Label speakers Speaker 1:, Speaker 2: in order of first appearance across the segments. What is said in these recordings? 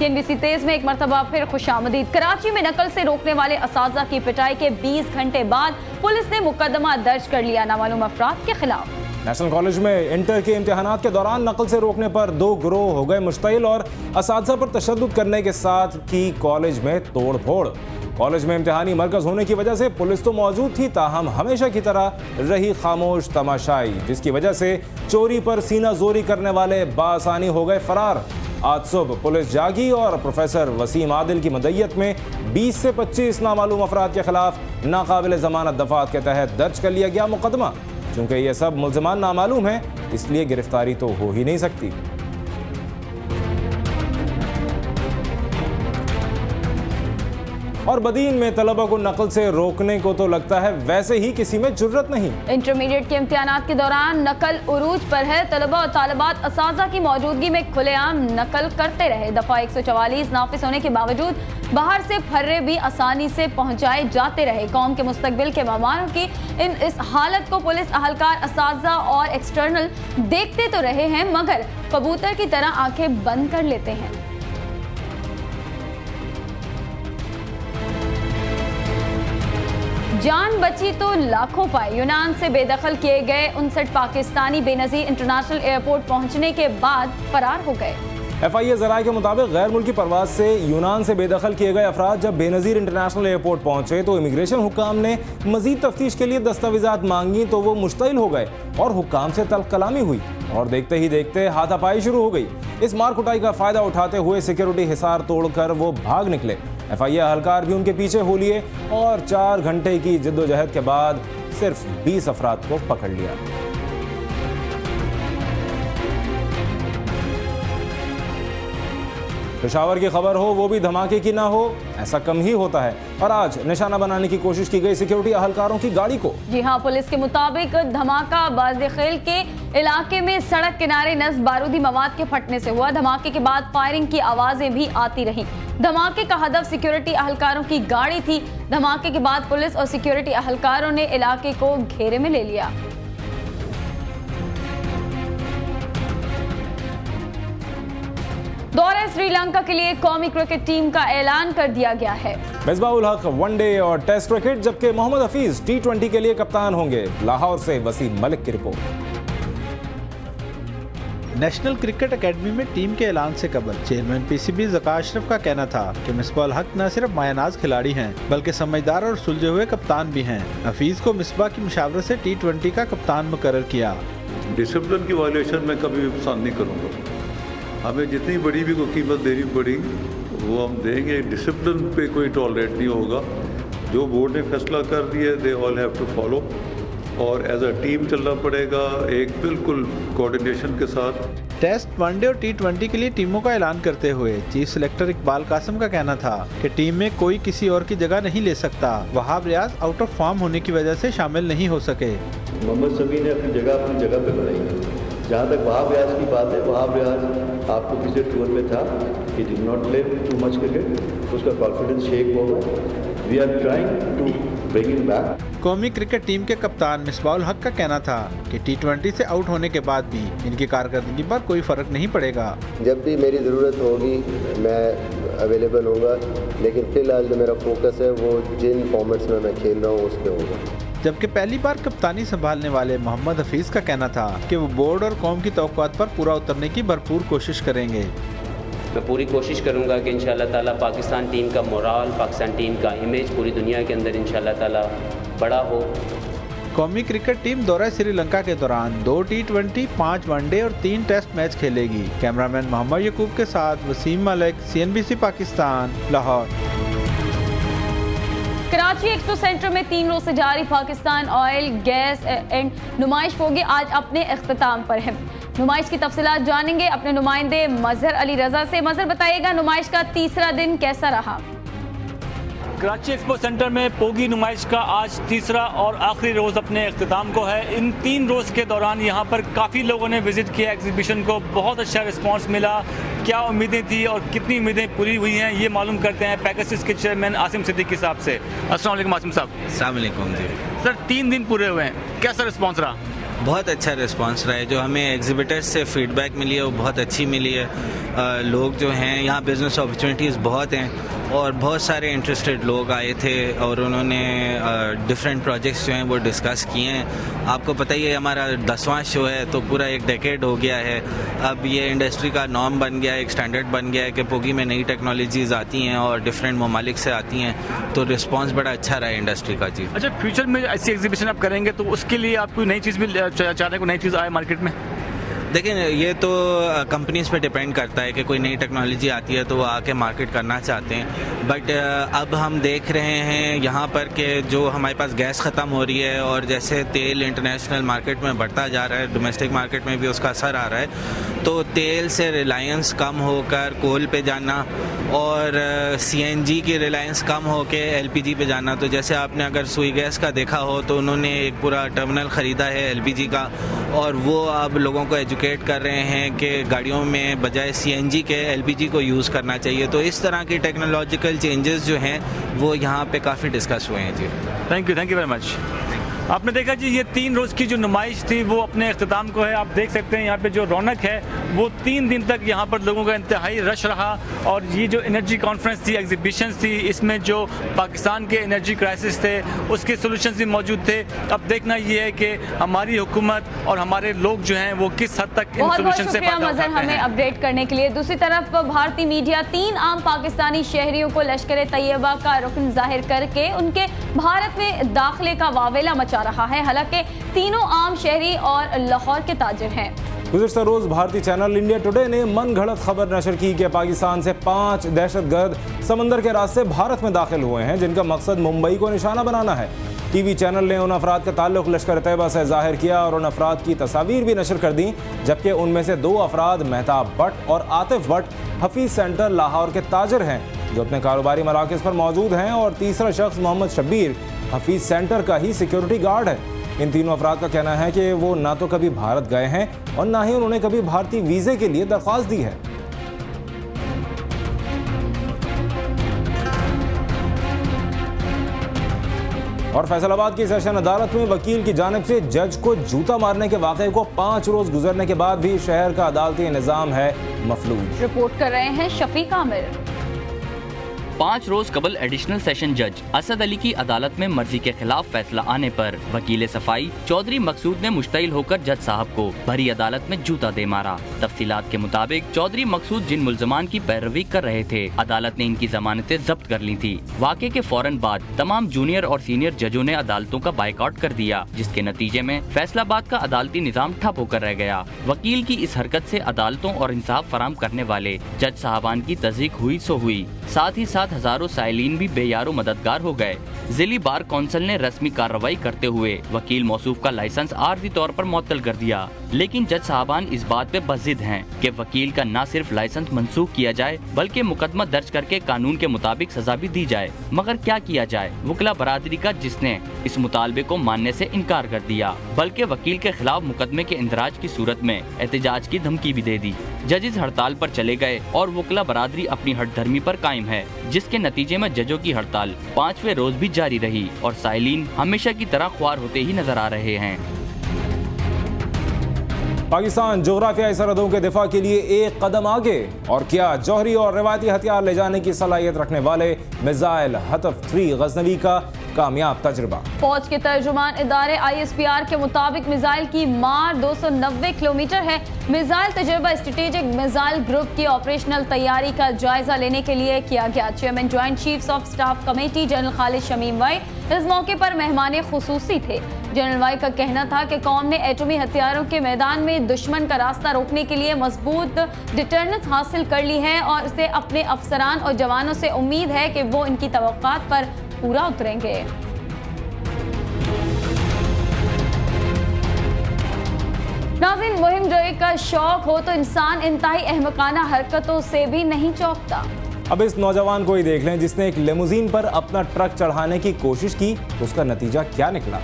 Speaker 1: CNBC तेज में एक मरतबा फिर खुशामदीद। कराची में नकल से रोकने वाले असातिज़ा की पिटाई के 20 घंटे बाद पुलिस ने मुकदमा दर्ज कर लिया नामालूम अफराद के खिलाफ।
Speaker 2: नेशनल कॉलेज में इंटर के इम्तिहानात के दौरान नकल से रोकने पर 2 गिरोह हो गए मुश्तइल और असातिज़ा पर तशद्दुद करने के साथ की कॉलेज में तोड़ फोड़। कॉलेज में इम्तिहानी मरकज होने की वजह से पुलिस तो मौजूद थी, ताहम हमेशा की तरह रही खामोश तमाशाई, जिसकी वजह से चोरी पर सीना जोरी करने वाले बासानी हो गए फरार। आज सुबह पुलिस जागी और प्रोफेसर वसीम आदिल की मदय्यत में 20 से 25 नामालूम अफराद के खिलाफ नाकाबिल जमानत दफात के तहत दर्ज कर लिया गया मुकदमा। चूंकि ये सब मुल्ज़िमान नामालूम हैं, इसलिए गिरफ्तारी तो हो ही नहीं सकती। और बदीन में तलबा को नकल से रोकने को तो लगता है वैसे ही किसी में जुर्रत नहीं।
Speaker 1: इंटरमीडिएट के इम्तिहानात के दौरान नकल उरूज पर है। तलबा और तालिबात असातिज़ा की मौजूदगी में खुलेआम नकल करते रहे। दफा 144 नाफिज होने के बावजूद बाहर से फर्रे भी आसानी से पहुंचाए जाते रहे। कौम के मुस्तकबिल के मेहमानों की इस हालत को पुलिस अहलकार, असातिज़ा और एक्सटर्नल देखते तो रहे हैं, मगर कबूतर की तरह आंखें बंद कर लेते हैं। जान बची तो लाखों पाए। यूनान से बेदखल किए गए 59 पाकिस्तानी बेनज़ीर इंटरनेशनल एयरपोर्ट पहुंचने के बाद फरार हो गए।
Speaker 2: FIA ज़राए के मुताबिक गैर मुल्की परवाज से यूनान से बेदखल किए गए अफराद जब बेनज़ीर इंटरनेशनल एयरपोर्ट पहुंचे तो इमिग्रेशन हुक्काम ने मजीद तफ्तीश के लिए दस्तावेजात मांगी तो वो मुश्तइल हो गए और हुक्काम से तल्ख कलामी हुई और देखते ही देखते हाथापाई शुरू हो गई। इस मार कुटाई का फायदा उठाते हुए सिक्योरिटी हिसार तोड़कर वो भाग निकले। FIA अहलकार भी उनके पीछे हो लिए और 4 घंटे की जिद्दोजहद के बाद सिर्फ 20 अफराद को पकड़ लिया। पेशावर की खबर हो वो भी धमाके की ना हो, ऐसा कम ही होता है। और आज निशाना बनाने की कोशिश की गई सिक्योरिटी अहलकारों की गाड़ी को।
Speaker 1: जी हां, पुलिस के मुताबिक धमाका बाज़-ए-खेल के इलाके में सड़क किनारे नस्ब बारूदी मवाद के फटने से हुआ। धमाके के बाद फायरिंग की आवाजें भी आती रहीं। धमाके का हदफ सिक्योरिटी अहलकारों की गाड़ी थी। धमाके के बाद पुलिस और सिक्योरिटी अहलकारों ने इलाके को घेरे में ले लिया। दौरे श्रीलंका के लिए कौमी क्रिकेट टीम का ऐलान कर दिया गया है।
Speaker 2: मिसबाहुल हक वनडे और टेस्ट क्रिकेट, जबकि मोहम्मद हफीज T20 के लिए कप्तान होंगे। लाहौर से वसीम मलिक की रिपोर्ट।
Speaker 3: नेशनल क्रिकेट एकेडमी में टीम के ऐलान से कबल चेयरमैन PCB ज़का अशरफ का कहना था कि मिसबाहुल हक न सिर्फ मायनाज खिलाड़ी हैं बल्कि समझदार और सुलझे हुए कप्तान भी हैं। हफीज को मिसबा की मुशावरत से T20 का कप्तान मुकर्रर किया।
Speaker 4: डिसिप्लिन की वायलेशन मैं कभी भी पसंद नहीं करूँगा। हमें जितनी बड़ी भी कोई कीमत देनी पड़ी वो हम देंगे। डिसिप्लिन पे कोई टॉलरेट नहीं होगा। जो बोर्ड ने फैसला कर दिया they all have to follow और एज अ टीम चलना पड़ेगा, एक बिल्कुल कोऑर्डिनेशन के साथ।
Speaker 3: टेस्ट, वनडे और T20 के लिए टीमों का ऐलान करते हुए चीफ सिलेक्टर इकबाल कासिम का कहना था कि टीम में कोई किसी और की जगह नहीं ले सकता। Wahab Riaz out of form होने की वजह से शामिल नहीं हो सके।
Speaker 5: मोहम्मद शमी ने अपनी जगह पे बनाई है। जहाँ तक वहाब रियाज की बात है, वहाब रियाज आपको किसी टूर में था, he did not play too much cricket, उसका कॉन्फिडेंस शेक होगा। We are trying to bring him back.
Speaker 3: कौमी क्रिकेट टीम के कप्तान मिसबाहुल हक का कहना था कि T20 से आउट होने के बाद भी इनकी कारकर्दगी पर कोई फर्क नहीं पड़ेगा।
Speaker 5: जब भी मेरी ज़रूरत होगी मैं अवेलेबल होगा, लेकिन फिलहाल जो मेरा फोकस है वो जिन फॉर्मेट्स में मैं खेल रहा हूँ उस पर होगा।
Speaker 3: जबकि पहली बार कप्तानी संभालने वाले मोहम्मद हफीज का कहना था कि वो बोर्ड और कौम की तवक्कुआत पर पूरा उतरने की भरपूर कोशिश करेंगे।
Speaker 6: मैं पूरी कोशिश करूंगा कि इंशाल्लाह ताला पाकिस्तान टीम का मोराल, पाकिस्तान टीम का इमेज पूरी दुनिया के अंदर इंशाल्लाह ताला बड़ा हो।
Speaker 3: कौमी क्रिकेट टीम दौरा श्रीलंका के दौरान 2 T20, 5 वनडे और 3 टेस्ट मैच खेलेगी। कैमरामैन मोहम्मद यकूब के साथ Wasim Malik, CNBC Pakistan, Lahore.
Speaker 1: Karachi expo centre में 3 रोज से जारी पाकिस्तान ऑयल, गैस एंड नुमाइश होगी आज अपने इख्तिताम पर है। नुमाइश की तफसीलात जानेंगे अपने नुमाइंदे मजहर अली रजा से। मजहर, बताइएगा नुमाइश का तीसरा दिन कैसा रहा?
Speaker 7: कराची एक्सपो सेंटर में पोगी नुमाइश का आज तीसरा और आखिरी रोज़ अपने इख्तिताम को है। इन 3 रोज़ के दौरान यहाँ पर काफ़ी लोगों ने विज़िट किया एग्जीबिशन को, बहुत अच्छा रिस्पांस मिला। क्या उम्मीदें थी और कितनी उम्मीदें पूरी हुई हैं, ये मालूम करते हैं पैकेजेस के चेयरमैन आसिम सिद्दीकी साहब से। अस्सलाम वालेकुम आसिम साहब।
Speaker 8: अस्सलाम वालेकुम जी।
Speaker 7: सर 3 दिन पूरे हुए हैं, कैसा रिस्पांस रहा?
Speaker 8: बहुत अच्छा रिस्पांस रहा है। जो हमें एग्जिबिटर्स से फीडबैक मिली है वो बहुत अच्छी मिली है। लोग जो हैं, यहाँ बिज़नेस अपॉर्चुनिटीज़ बहुत हैं और बहुत सारे इंटरेस्टेड लोग आए थे और उन्होंने डिफरेंट प्रोजेक्ट्स जो हैं वो डिस्कस किए हैं। आपको पता ही है हमारा 10वां शो है, तो पूरा एक डेकेड हो गया है। अब ये इंडस्ट्री का नॉर्म बन गया है, एक स्टैंडर्ड बन गया है कि पोगी में नई टेक्नोलॉजीज़ आती हैं और डिफरेंट ममालिक से आती हैं, तो रिस्पांस बड़ा अच्छा रहा है इंडस्ट्री का। जी
Speaker 7: अच्छा, फ्यूचर में ऐसी एग्जीबिशन आप करेंगे तो उसके लिए आप कोई नई चीज़ भी चाह रहे हैं, कोई नई चीज़ आए मार्केट में?
Speaker 8: देखिए, ये तो कंपनीज पे डिपेंड करता है कि कोई नई टेक्नोलॉजी आती है तो वो आके मार्केट करना चाहते हैं। बट अब हम देख रहे हैं यहाँ पर कि जो हमारे पास गैस ख़त्म हो रही है और जैसे तेल इंटरनेशनल मार्केट में बढ़ता जा रहा है, डोमेस्टिक मार्केट में भी उसका असर आ रहा है, तो तेल से रिलायंस कम होकर कोल पे जाना और CNG की रिलायंस कम होकर LPG पे जाना। तो जैसे आपने अगर सुई गैस का देखा हो तो उन्होंने एक पूरा टर्मिनल ख़रीदा है LPG का, और वो अब लोगों को एजुकेट कर रहे हैं कि गाड़ियों में बजाय CNG के LPG को यूज़ करना चाहिए। तो इस तरह की टेक्नोलॉजिकल चेंजेस जो हैं वो यहाँ पे काफ़ी डिस्कस हुए हैं। जी
Speaker 7: थैंक यू वेरी मच। आपने देखा जी, ये 3 रोज़ की जो नुमाइश थी वो अपने अख्ताम को है। आप देख सकते हैं यहाँ पे जो रौनक है वो 3 दिन तक यहाँ पर लोगों का इंतहाई रश रहा। और ये जो एनर्जी कॉन्फ्रेंस थी, एग्जीबिशन थी, इसमें जो पाकिस्तान के एनर्जी क्राइसिस थे उसके सोल्यूशन भी मौजूद थे। अब देखना ये है कि हमारी हुकूमत और हमारे लोग जो हैं वो किस हद तक इन सोल्यूशन से फायदा उठाते हैं।
Speaker 1: हमें अपडेट करने के लिए। दूसरी तरफ भारतीय मीडिया 3 आम पाकिस्तानी शहरियों को लश्कर तैयबा का रुकन जाहिर करके उनके भारत में दाखिले का वावेला मचा रहा है। हालांकि तीनों आम शहरी और लाहौर के ताजिर हैं।
Speaker 2: गुज़िश्ता रोज भारतीय चैनल इंडिया टुडे ने मन घड़त खबर नशर की कि पाकिस्तान से 5 दहशतगर्द समंदर के रास्ते भारत में दाखिल हुए हैं, जिनका मकसद मुंबई को निशाना बनाना है। टीवी चैनल ने उन अफराद का ताल्लुक लश्कर तैयबा से जाहिर किया और उन अफराद की तस्वीर भी नशर कर दी, जबकि उनमें से 2 अफराद मेहताब भट्ट और आतिफ भट्ट हफीज सेंटर लाहौर के ताजिर हैं, जो अपने कारोबारी मराकज़ पर मौजूद हैं, और तीसरा शख्स मोहम्मद शब्बीर हफीज सेंटर का ही सिक्योरिटी गार्ड है। इन तीनों अफराद का कहना है कि वो ना तो कभी भारत गए हैं और ना ही उन्होंने कभी भारतीय वीज़े के लिए दरख्वास्त दी है। और फैसलाबाद की सेशन अदालत में वकील की जानिब से जज को जूता मारने के वाक़े को 5 रोज गुजरने के बाद भी शहर का अदालती निज़ाम है मफलूज।
Speaker 1: रिपोर्ट कर रहे हैं शफीक आमिर।
Speaker 9: 5 रोज कबल एडिशनल सेशन जज असद अली की अदालत में मर्जी के खिलाफ फैसला आने पर वकील सफाई चौधरी मकसूद ने मुश्तइल होकर जज साहब को भरी अदालत में जूता दे मारा। तफसीलात के मुताबिक चौधरी मकसूद जिन मुल्जमान की पैरवी कर रहे थे, अदालत ने इनकी जमानतें जब्त कर ली थी। वाक़े के फौरन बाद तमाम जूनियर और सीनियर जजों ने अदालतों का बाइकआउट कर दिया, जिसके नतीजे में फैसलाबाद का अदालती निज़ाम ठप होकर रह गया। वकील की इस हरकत से अदालतों और इंसाफ फराम करने वाले जज साहबान की तज़दीक हुई सो हुई, साथ ही साथ हजारों साइलिन भी बेयारो मददगार हो गए। जिली बार कौंसिल ने रस्मी कार्रवाई करते हुए वकील मौसूफ का लाइसेंस आर्जी तौर पर मुअत्तल कर दिया, लेकिन जज साहबान इस बात पे बज़िद हैं कि वकील का न सिर्फ लाइसेंस मंसूख किया जाए बल्कि मुकदमा दर्ज करके कानून के मुताबिक सजा भी दी जाए। मगर क्या किया जाए, वकीला बरादरी का जिसने इस मुतालबे को मानने से इनकार कर दिया, बल्कि वकील के खिलाफ मुकदमे के इंदराज की सूरत में एहतजाज की धमकी भी दे दी। जजेस हड़ताल पर चले गए और वकीला बरादरी अपनी हठधर्मी पर कायम है, जिसके नतीजे में जजों की हड़ताल 5वें रोज भी जारी रही और साइलिन हमेशा की तरह ख्वार होते ही नजर आ रहे हैं।
Speaker 2: पाकिस्तान जोग्राफियाई सरहदों के दिफा के लिए एक कदम आगे, और क्या जौहरी और रवायती हथियार ले जाने की सलाहियत रखने वाले मिसाइल हतफ 3 गजनवी का कामयाब तजुर्बा। फौज
Speaker 1: के तर्जुमान इदारे ISPR के मुताबिक मिसाइल की मार 290 किलोमीटर है। मिसाइल तजुर्बा स्ट्रेटेजिक मिसाइल ग्रुप की ऑपरेशनल तैयारी का जायजा लेने के लिए किया गया। Chairman joint chiefs of staff committee general Khalid Shamim Wynne इस मौके पर मेहमान खुसूसी थे। जनरल वाई का कहना था कि कौम ने एटमी हथियारों के मैदान में दुश्मन का रास्ता रोकने के लिए मजबूत डिटरनेंस हासिल कर ली है और इसे अपने अफसरान और जवानों से उम्मीद है कि वो इनकी तवक्कात पर पूरा उतरेंगे। नाज़रीन, मुहिम जोई का शौक हो तो इंसान इंतहाई अहमकाना हरकतों से भी नहीं चौंकता।
Speaker 2: अब इस नौजवान को ही देख लें जिसने एक लिमोजीन पर अपना ट्रक चढ़ाने की कोशिश की, तो उसका नतीजा क्या निकला।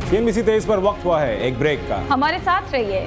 Speaker 2: CNBC 23 पर वक्त हुआ है एक ब्रेक का।
Speaker 1: हमारे साथ रहिए।